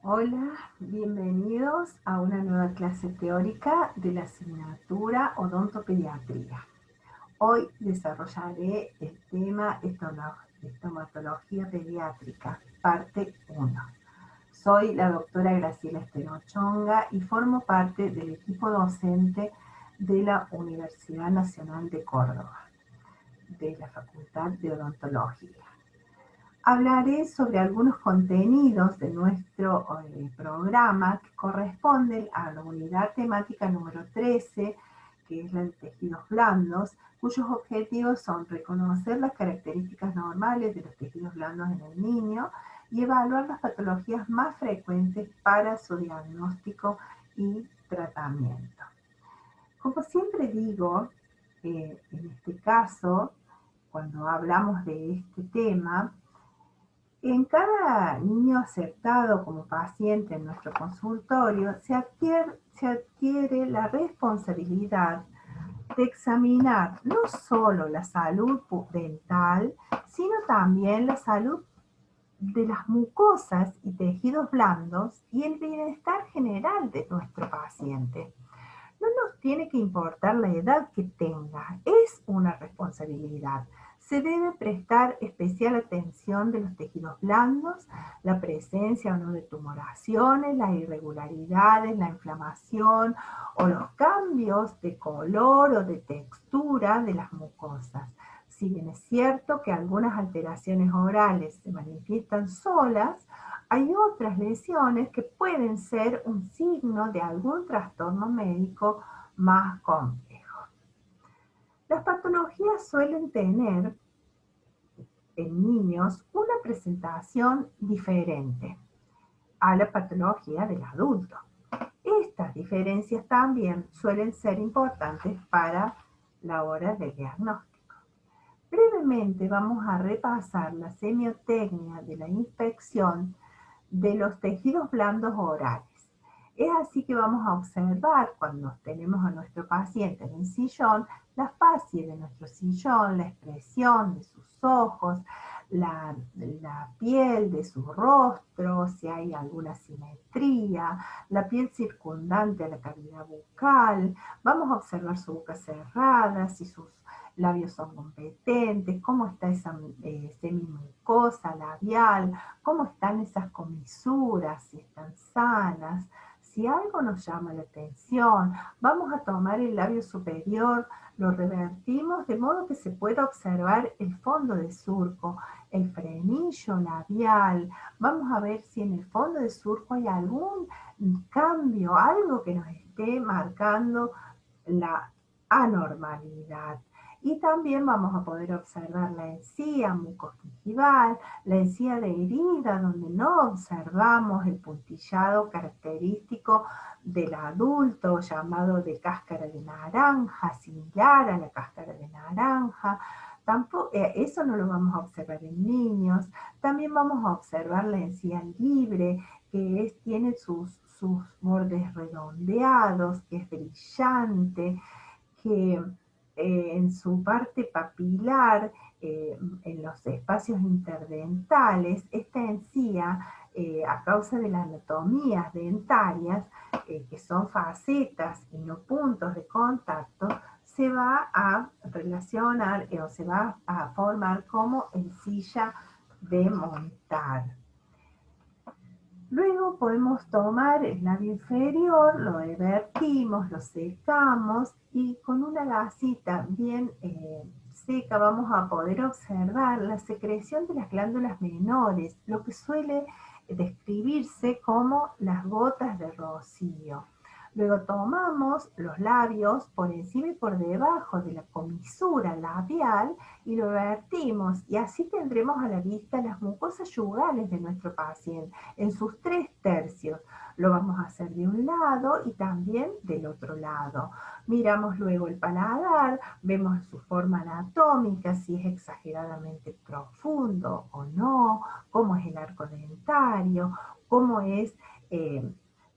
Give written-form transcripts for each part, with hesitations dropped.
Hola, bienvenidos a una nueva clase teórica de la asignatura Odontopediatría. Hoy desarrollaré el tema estomatología pediátrica, parte 1. Soy la doctora Graciela Estenochonga y formo parte del equipo docente de la Universidad Nacional de Córdoba, de la Facultad de Odontología. Hablaré sobre algunos contenidos de nuestro programa que corresponden a la unidad temática número 13, que es la de tejidos blandos, cuyos objetivos son reconocer las características normales de los tejidos blandos en el niño y evaluar las patologías más frecuentes para su diagnóstico y tratamiento. Como siempre digo, en este caso, cuando hablamos de este tema, en cada niño aceptado como paciente en nuestro consultorio se adquiere la responsabilidad de examinar no solo la salud dental, sino también la salud de las mucosas y tejidos blandos y el bienestar general de nuestro paciente. No nos tiene que importar la edad que tenga, es una responsabilidad. Se debe prestar especial atención de los tejidos blandos, la presencia o no de tumoraciones, las irregularidades, la inflamación o los cambios de color o de textura de las mucosas. Si bien es cierto que algunas alteraciones orales se manifiestan solas, hay otras lesiones que pueden ser un signo de algún trastorno médico más complejo. Las patologías suelen tener en niños una presentación diferente a la patología del adulto. Estas diferencias también suelen ser importantes para la hora del diagnóstico. Brevemente vamos a repasar la semiotecnia de la inspección de los tejidos blandos orales. Es así que vamos a observar cuando tenemos a nuestro paciente en el sillón, la fascia de nuestro sillón, la expresión de sus ojos, la piel de su rostro, si hay alguna simetría, la piel circundante a la cavidad bucal. Vamos a observar su boca cerrada, si sus labios son competentes, cómo está esa semimucosa labial, cómo están esas comisuras, si están sanas. Si algo nos llama la atención, vamos a tomar el labio superior, lo revertimos de modo que se pueda observar el fondo de surco, el frenillo labial. Vamos a ver si en el fondo de surco hay algún cambio, algo que nos esté marcando la anormalidad. Y también vamos a poder observar la encía mucogingival, la encía de herida, donde no observamos el puntillado característico del adulto, llamado de cáscara de naranja, similar a la cáscara de naranja. Tampoco, eso no lo vamos a observar en niños. También vamos a observar la encía libre, que tiene sus bordes redondeados, que es brillante, que en su parte papilar, en los espacios interdentales, esta encía, a causa de las anatomías dentarias, que son facetas y no puntos de contacto, se va a relacionar o se va a formar como encilla de montar. Luego podemos tomar el labio inferior, lo vertimos, lo secamos y con una gasita bien seca vamos a poder observar la secreción de las glándulas menores, lo que suele describirse como las gotas de rocío. Luego tomamos los labios por encima y por debajo de la comisura labial y lo vertimos y así tendremos a la vista las mucosas yugales de nuestro paciente en sus 3/3. Lo vamos a hacer de un lado y también del otro lado. Miramos luego el paladar, vemos su forma anatómica, si es exageradamente profundo o no, cómo es el arco dentario, cómo es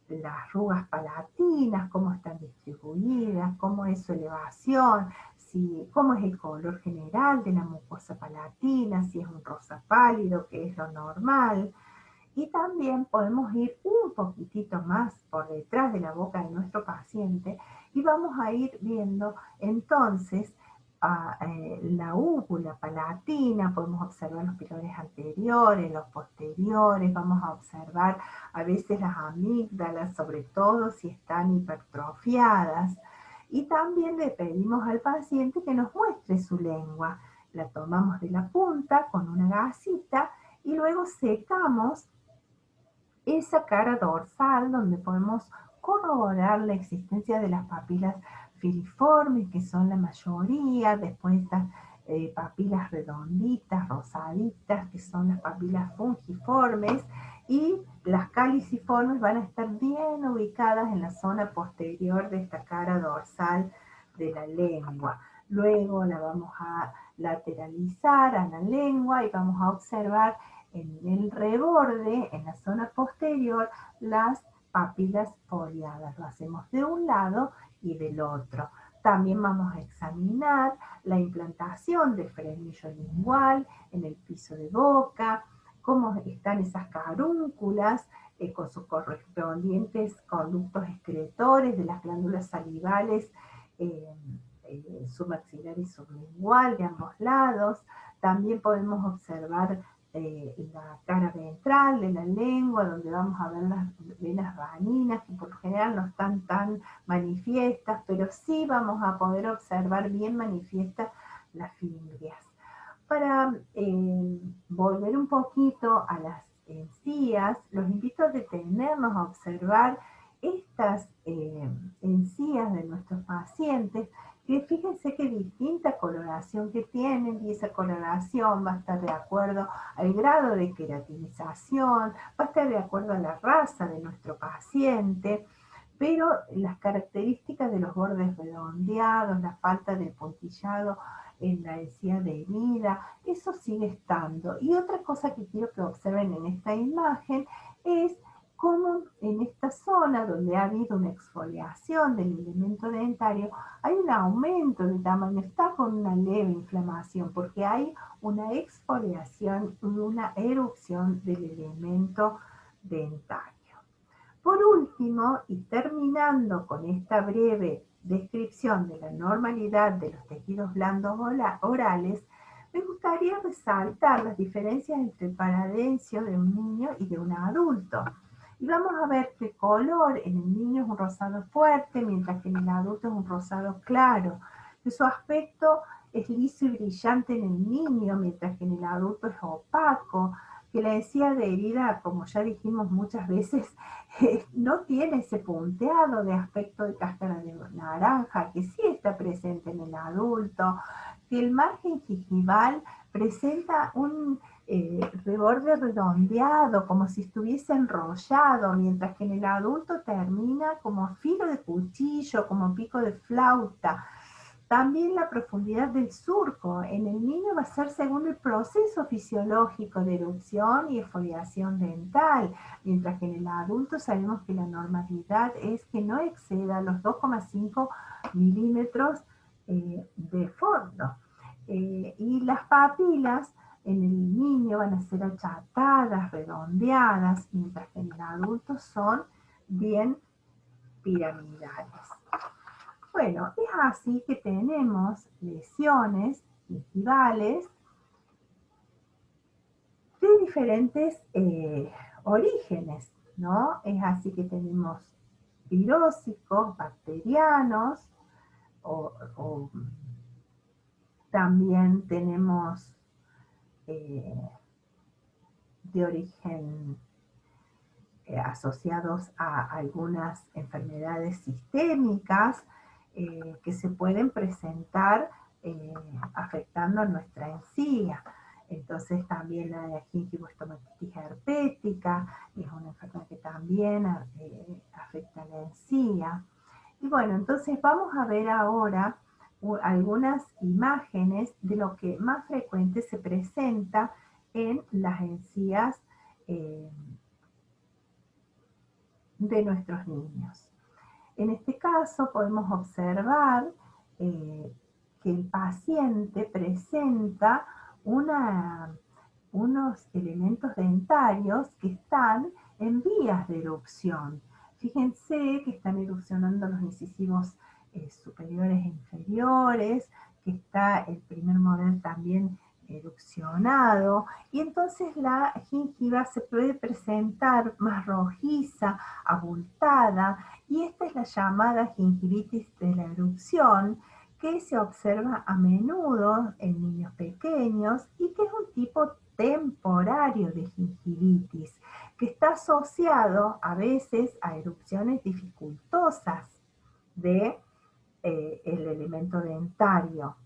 las arrugas palatinas, cómo están distribuidas, cómo es su elevación, cómo es el color general de la mucosa palatina, si es un rosa pálido, que es lo normal. Y también podemos ir un poquitito más por detrás de la boca de nuestro paciente y vamos a ir viendo entonces la úvula palatina, podemos observar los pilares anteriores, los posteriores, vamos a observar a veces las amígdalas, sobre todo si están hipertrofiadas. Y también le pedimos al paciente que nos muestre su lengua. La tomamos de la punta con una gasita y luego secamos esa cara dorsal donde podemos corroborar la existencia de las papilas filiformes, que son la mayoría, después estas papilas redonditas, rosaditas, que son las papilas fungiformes, y las caliciformes van a estar bien ubicadas en la zona posterior de esta cara dorsal de la lengua. Luego la vamos a lateralizar a la lengua y vamos a observar en el reborde, en la zona posterior, las papilas foliadas. Lo hacemos de un lado y del otro. También vamos a examinar la implantación del frenillo lingual en el piso de boca, cómo están esas carúnculas con sus correspondientes conductos excretores de las glándulas salivales submaxilar y sublingual de ambos lados. También podemos observar la cara ventral de la lengua, donde vamos a ver las venas raninas, que por lo general no están tan manifiestas, pero sí vamos a poder observar bien manifiestas las fimbrias. Para volver un poquito a las encías, los invito a detenernos a observar estas encías de nuestros pacientes, que fíjense qué distinta coloración que tienen, y esa coloración va a estar de acuerdo al grado de queratinización, va a estar de acuerdo a la raza de nuestro paciente, pero las características de los bordes redondeados, la falta de puntillado en la encía de herida, eso sigue estando. Y otra cosa que quiero que observen en esta imagen es cómo en esta zona donde ha habido una exfoliación del elemento dentario, hay un aumento de tamaño, está con una leve inflamación, porque hay una exfoliación y una erupción del elemento dentario. Por último, y terminando con esta breve descripción de la normalidad de los tejidos blandos orales, me gustaría resaltar las diferencias entre el paradencio de un niño y de un adulto. Y vamos a ver que el color en el niño es un rosado fuerte, mientras que en el adulto es un rosado claro. Que su aspecto es liso y brillante en el niño, mientras que en el adulto es opaco. Que la encía de herida, como ya dijimos muchas veces, no tiene ese punteado de aspecto de cáscara de naranja que sí está presente en el adulto, que el margen gingival presenta un reborde redondeado, como si estuviese enrollado, mientras que en el adulto termina como filo de cuchillo, como pico de flauta. También la profundidad del surco en el niño va a ser según el proceso fisiológico de erupción y exfoliación dental, mientras que en el adulto sabemos que la normalidad es que no exceda los 2,5 milímetros de fondo. Y las papilas en el niño van a ser achatadas, redondeadas, mientras que en el adulto son bien piramidales. Bueno, es así que tenemos lesiones gingivales de diferentes orígenes, ¿no? Es así que tenemos virósicos, bacterianos, o también tenemos de origen asociados a algunas enfermedades sistémicas que se pueden presentar afectando a nuestra encía. Entonces también la gingivoestomatitis herpética es una enfermedad que también afecta a la encía. Y bueno, entonces vamos a ver ahora algunas imágenes de lo que más frecuente se presenta en las encías de nuestros niños. En este caso podemos observar que el paciente presenta una unos elementos dentarios que están en vías de erupción. Fíjense que están erupcionando los incisivos superiores e inferiores, que está el primer molar también erupcionado, y entonces la gingiva se puede presentar más rojiza, abultada, y esta es la llamada gingivitis de la erupción, que se observa a menudo en niños pequeños y que es un tipo temporario de gingivitis, que está asociado a veces a erupciones dificultosas de el elemento dentario.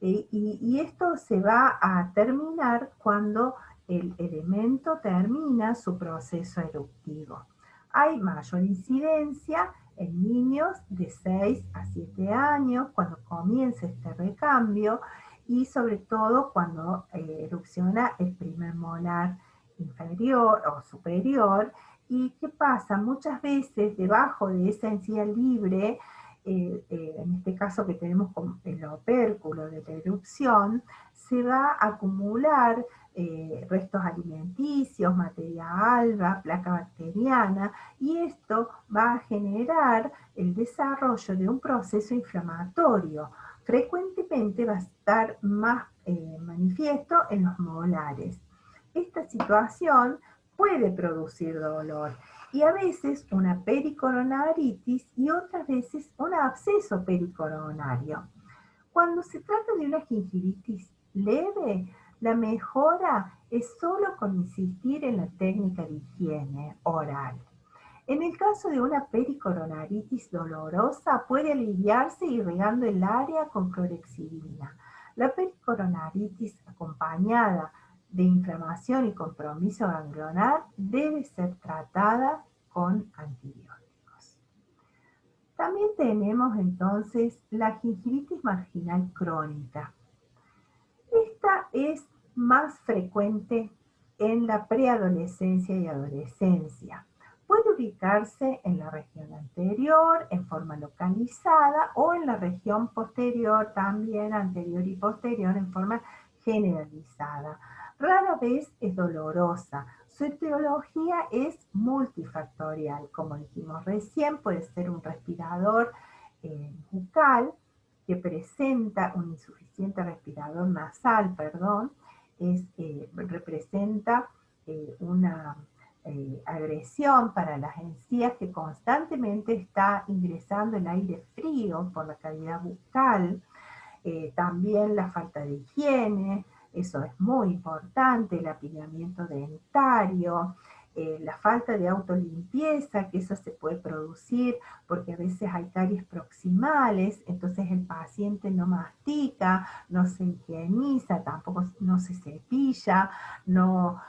Y esto se va a terminar cuando el elemento termina su proceso eruptivo. Hay mayor incidencia en niños de 6 a 7 años cuando comienza este recambio y sobre todo cuando erupciona el primer molar inferior o superior. ¿Y qué pasa? Muchas veces debajo de esa encía libre, en este caso que tenemos el opérculo de la erupción, se va a acumular restos alimenticios, materia alba, placa bacteriana, y esto va a generar el desarrollo de un proceso inflamatorio. Frecuentemente va a estar más manifiesto en los molares. Esta situación puede producir dolor y a veces una pericoronaritis y otras veces un absceso pericoronario. Cuando se trata de una gingivitis leve, la mejora es solo con insistir en la técnica de higiene oral. En el caso de una pericoronaritis dolorosa, puede aliviarse irrigando el área con clorexidina. La pericoronaritis acompañada de inflamación y compromiso ganglionar debe ser tratada con antibióticos. También tenemos entonces la gingivitis marginal crónica. Esta es más frecuente en la preadolescencia y adolescencia. Puede ubicarse en la región anterior en forma localizada o en la región posterior, también anterior y posterior en forma generalizada. Rara vez es dolorosa. Su etiología es multifactorial. Como dijimos recién, puede ser un respirador bucal, que presenta un insuficiente respirador nasal, representa una agresión para las encías, que constantemente está ingresando el aire frío por la cavidad bucal. También la falta de higiene, eso es muy importante, el apilamiento dentario, la falta de autolimpieza, que eso se puede producir porque a veces hay caries proximales, entonces el paciente no mastica, no se higieniza, tampoco no se cepilla, no,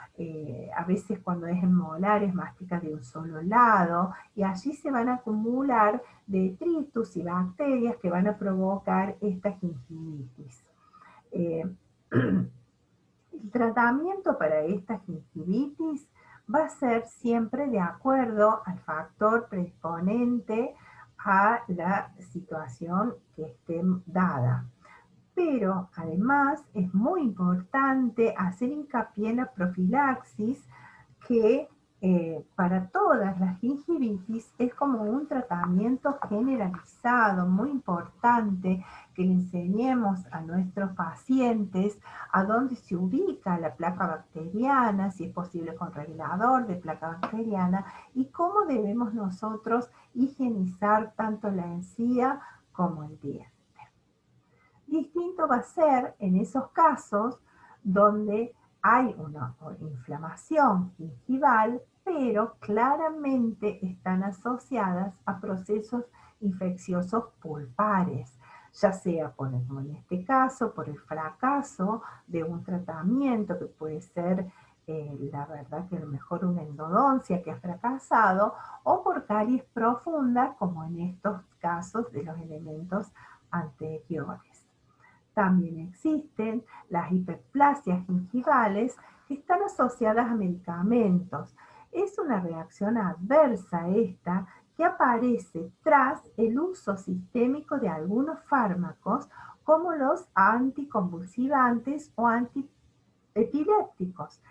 a veces cuando es en molares mastica de un solo lado, y allí se van a acumular detritus y bacterias que van a provocar esta gingivitis. El tratamiento para esta gingivitis va a ser siempre de acuerdo al factor predisponente a la situación que esté dada. Pero además es muy importante hacer hincapié en la profilaxis, que para todas las gingivitis es como un tratamiento generalizado, muy importante que le enseñemos a nuestros pacientes a dónde se ubica la placa bacteriana, si es posible con regulador de placa bacteriana, y cómo debemos nosotros higienizar tanto la encía como el diente. Distinto va a ser en esos casos donde hay una inflamación gingival, pero claramente están asociadas a procesos infecciosos pulpares, ya sea como en este caso, por el fracaso de un tratamiento que puede ser, la verdad que a lo mejor una endodoncia que ha fracasado, o por caries profundas, como en estos casos de los elementos anteriores. También existen las hiperplasias gingivales, que están asociadas a medicamentos. Es una reacción adversa esta, que aparece tras el uso sistémico de algunos fármacos como los anticonvulsivantes o epilépticos.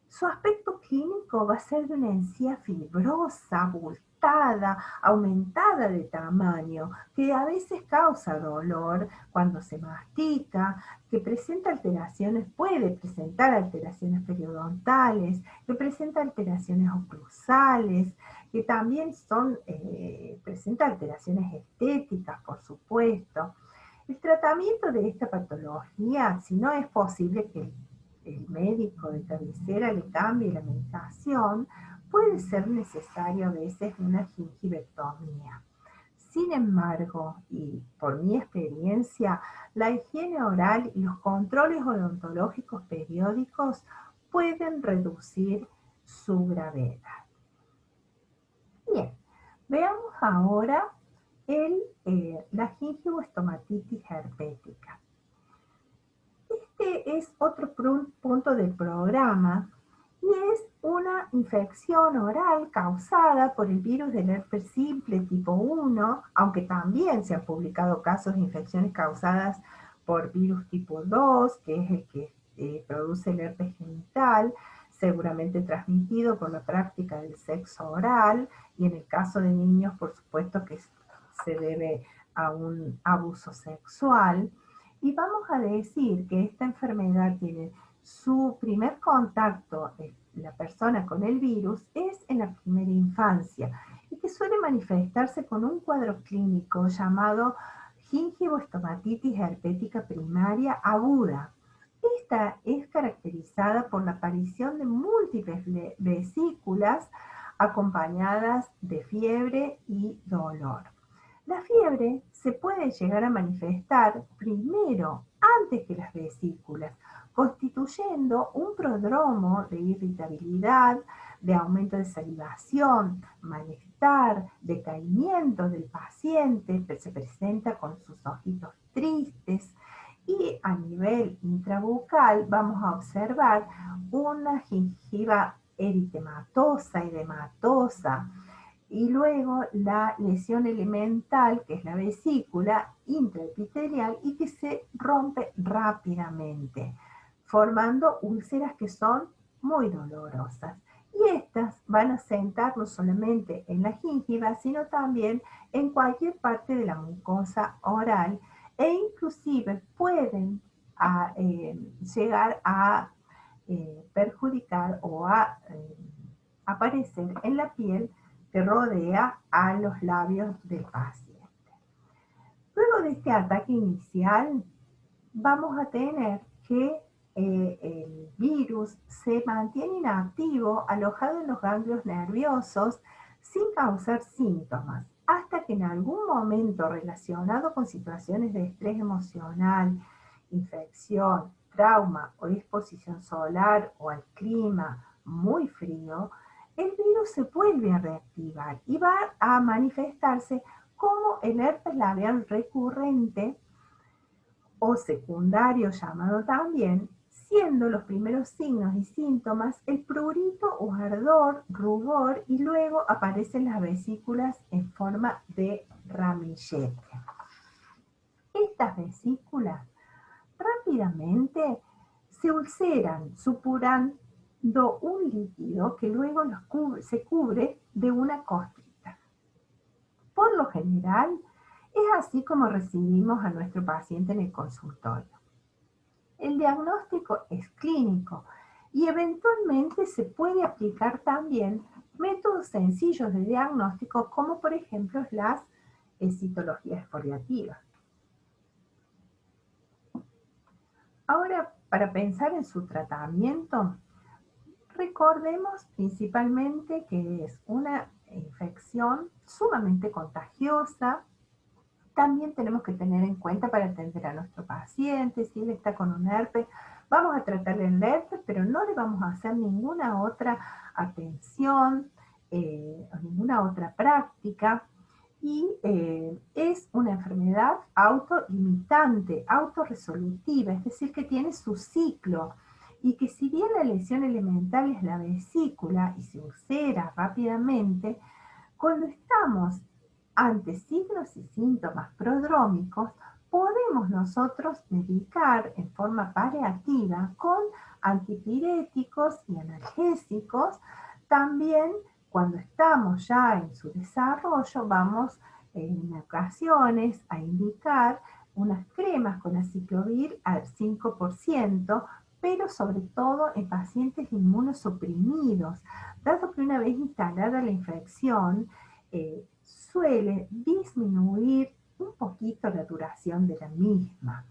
Su aspecto clínico va a ser de una encía fibrosa, abultada, aumentada de tamaño, que a veces causa dolor cuando se mastica, que presenta alteraciones, puede presentar alteraciones periodontales, que presenta alteraciones oclusales, que también presenta alteraciones estéticas, por supuesto. El tratamiento de esta patología, si no es posible que el médico de cabecera le cambie la medicación, puede ser necesario a veces una gingivectomía. Sin embargo, y por mi experiencia, la higiene oral y los controles odontológicos periódicos pueden reducir su gravedad. Bien, veamos ahora la gingivoestomatitis herpética. Este es otro punto del programa y es una infección oral causada por el virus del herpes simple tipo 1, aunque también se han publicado casos de infecciones causadas por virus tipo 2, que es el que produce el herpes genital, seguramente transmitido por la práctica del sexo oral, y en el caso de niños, por supuesto que se debe a un abuso sexual. Y vamos a decir que esta enfermedad tiene su primer contacto, la persona con el virus, es en la primera infancia y que suele manifestarse con un cuadro clínico llamado gingivoestomatitis herpética primaria aguda. Esta es caracterizada por la aparición de múltiples vesículas acompañadas de fiebre y dolor. La fiebre se puede llegar a manifestar primero antes que las vesículas, constituyendo un prodromo de irritabilidad, de aumento de salivación, malestar, decaimiento del paciente, que se presenta con sus ojitos tristes, y a nivel intrabucal vamos a observar una gingiva eritematosa, edematosa, y luego la lesión elemental, que es la vesícula intraepitelial y que se rompe rápidamente, formando úlceras que son muy dolorosas. Y estas van a sentar no solamente en la gingiva, sino también en cualquier parte de la mucosa oral e inclusive pueden llegar a perjudicar o a aparecer en la piel que rodea a los labios del paciente. Luego de este ataque inicial, vamos a tener que el virus se mantiene inactivo, alojado en los ganglios nerviosos, sin causar síntomas, hasta que en algún momento relacionado con situaciones de estrés emocional, infección, trauma o exposición solar o al clima muy frío, el virus se vuelve a reactivar y va a manifestarse como el herpes labial recurrente o secundario llamado también, siendo los primeros signos y síntomas el prurito o ardor, rubor, y luego aparecen las vesículas en forma de ramillete. Estas vesículas rápidamente se ulceran, supurando un líquido que luego se cubre de una costrita. Por lo general, es así como recibimos a nuestro paciente en el consultorio. El diagnóstico es clínico y eventualmente se puede aplicar también métodos sencillos de diagnóstico, como por ejemplo las citologías exfoliativas. Ahora, para pensar en su tratamiento, recordemos principalmente que es una infección sumamente contagiosa. También tenemos que tener en cuenta para atender a nuestro paciente, si él está con un herpes, vamos a tratarle el herpes, pero no le vamos a hacer ninguna otra atención o ninguna otra práctica. Y es una enfermedad autolimitante, autorresolutiva, es decir, que tiene su ciclo y que si bien la lesión elemental es la vesícula y se ulcera rápidamente, cuando estamos ante signos y síntomas prodrómicos, podemos nosotros medicar en forma paliativa con antipiréticos y analgésicos. También cuando estamos ya en su desarrollo, vamos en ocasiones a indicar unas cremas con aciclovir al 5%, pero sobre todo en pacientes inmunosuprimidos, dado que una vez instalada la infección, suele disminuir un poquito la duración de la misma.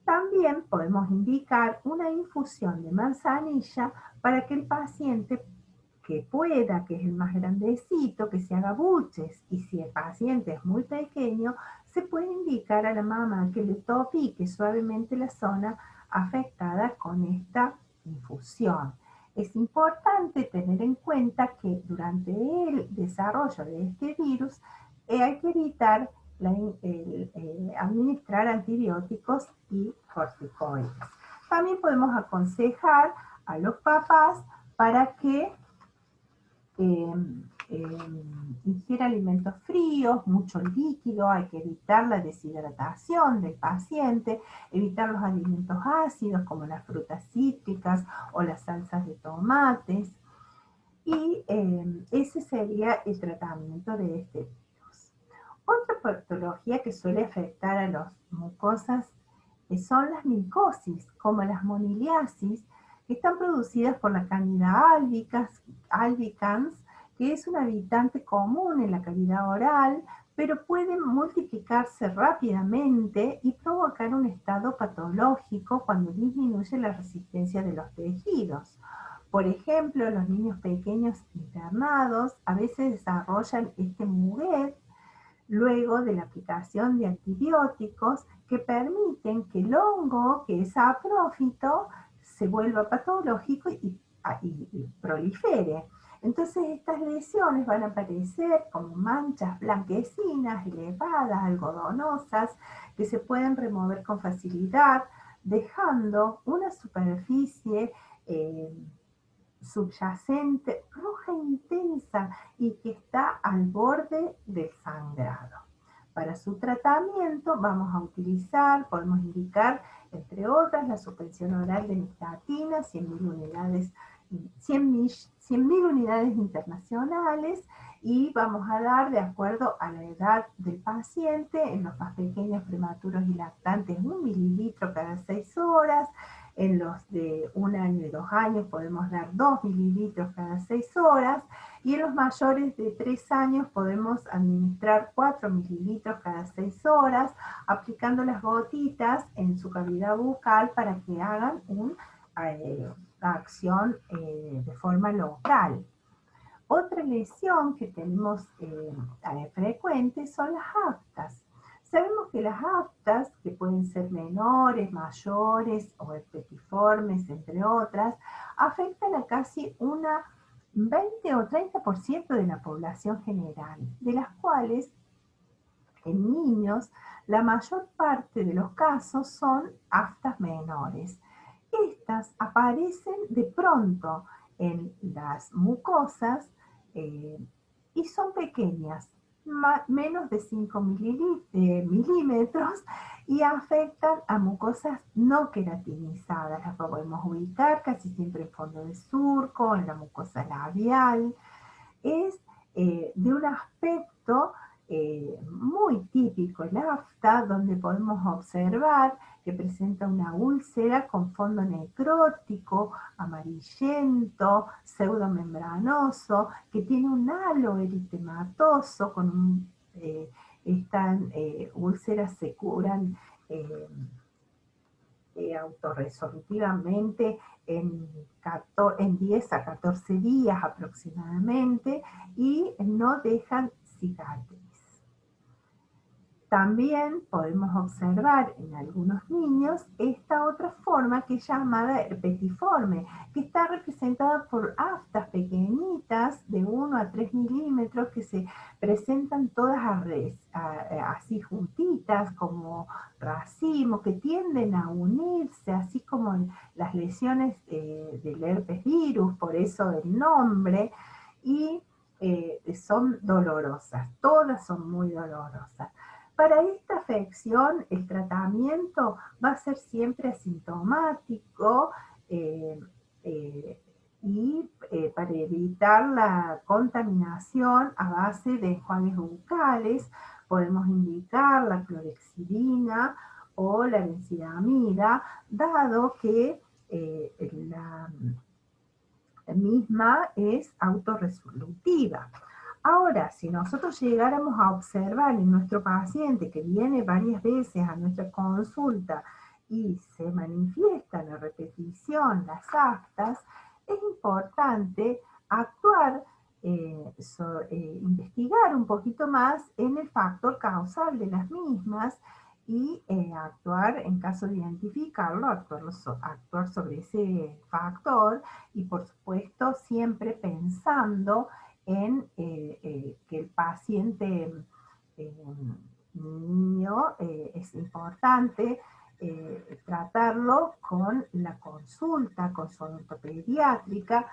También podemos indicar una infusión de manzanilla para que el paciente que pueda, que es el más grandecito, que se haga buches, y si el paciente es muy pequeño, se puede indicar a la mamá que le topique suavemente la zona afectada con esta infusión. Es importante tener en cuenta que durante el desarrollo de este virus hay que evitar administrar antibióticos y corticoides. También podemos aconsejar a los papás para que ingiera alimentos fríos, mucho líquido, hay que evitar la deshidratación del paciente, evitar los alimentos ácidos como las frutas cítricas o las salsas de tomates, y ese sería el tratamiento de este virus. Otra patología que suele afectar a las mucosas son las micosis, como las moniliasis, que están producidas por la Candida albicans, que es un habitante común en la cavidad oral, pero pueden multiplicarse rápidamente y provocar un estado patológico cuando disminuye la resistencia de los tejidos. Por ejemplo, los niños pequeños internados a veces desarrollan este muguet luego de la aplicación de antibióticos que permiten que el hongo, que es saprófito, se vuelva patológico y prolifere. Entonces estas lesiones van a aparecer como manchas blanquecinas, elevadas, algodonosas, que se pueden remover con facilidad, dejando una superficie subyacente roja intensa y que está al borde del sangrado. Para su tratamiento vamos a utilizar, podemos indicar, entre otras, la suspensión oral de nistatina, 100.000 unidades, 100.000 unidades internacionales, y vamos a dar, de acuerdo a la edad del paciente, en los más pequeños, prematuros y lactantes, 1 mililitro cada 6 horas, en los de 1 año y 2 años podemos dar 2 mililitros cada 6 horas, y en los mayores de 3 años podemos administrar 4 mililitros cada 6 horas, aplicando las gotitas en su cavidad bucal para que hagan una acción de forma local. Otra lesión que tenemos frecuente son las aftas. Sabemos que las aftas, que pueden ser menores, mayores o herpetiformes, entre otras, afectan a casi una 20 o 30% de la población general, de las cuales en niños la mayor parte de los casos son aftas menores. Estas aparecen de pronto en las mucosas y son pequeñas, menos de 5 milímetros, y afectan a mucosas no queratinizadas. Las podemos ubicar casi siempre en fondo de surco, en la mucosa labial. Es de un aspecto muy típico el afta, donde podemos observar que presenta una úlcera con fondo necrótico, amarillento, pseudomembranoso, que tiene un halo eritematoso, estas úlceras se curan autorresolutivamente en 10 a 14 días aproximadamente, y no dejan cicatriz. También podemos observar en algunos niños esta otra forma que es llamada herpetiforme, que está representada por aftas pequeñitas de 1 a 3 milímetros que se presentan todas así juntitas como racimos, que tienden a unirse, así como en las lesiones del herpes virus, por eso el nombre, y son dolorosas, todas son muy dolorosas. Para esta afección, el tratamiento va a ser siempre asintomático eh, eh, y para evitar la contaminación a base de enjuagues bucales, podemos indicar la clorexidina o la benzidamida, dado que la misma es autorresolutiva. Ahora, si nosotros llegáramos a observar en nuestro paciente que viene varias veces a nuestra consulta y se manifiestan a repetición las aftas, es importante actuar, investigar un poquito más en el factor causal de las mismas y actuar, en caso de identificarlo, actuar sobre ese factor y por supuesto siempre pensando en que el paciente eh, niño es importante tratarlo con la consulta con su odontopediátrica,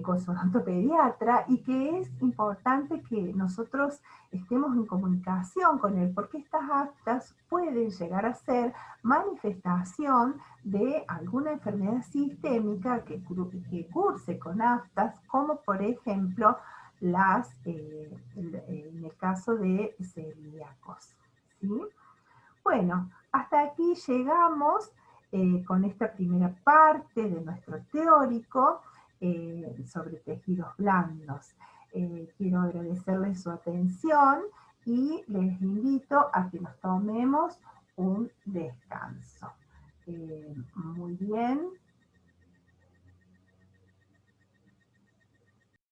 con su odontopediatra, y que es importante que nosotros estemos en comunicación con él, porque estas aftas pueden llegar a ser manifestación de alguna enfermedad sistémica que curse con aftas, como por ejemplo en el caso de celíacos. ¿Sí? Bueno, hasta aquí llegamos con esta primera parte de nuestro teórico sobre tejidos blandos. Quiero agradecerles su atención y les invito a que nos tomemos un descanso. Muy bien.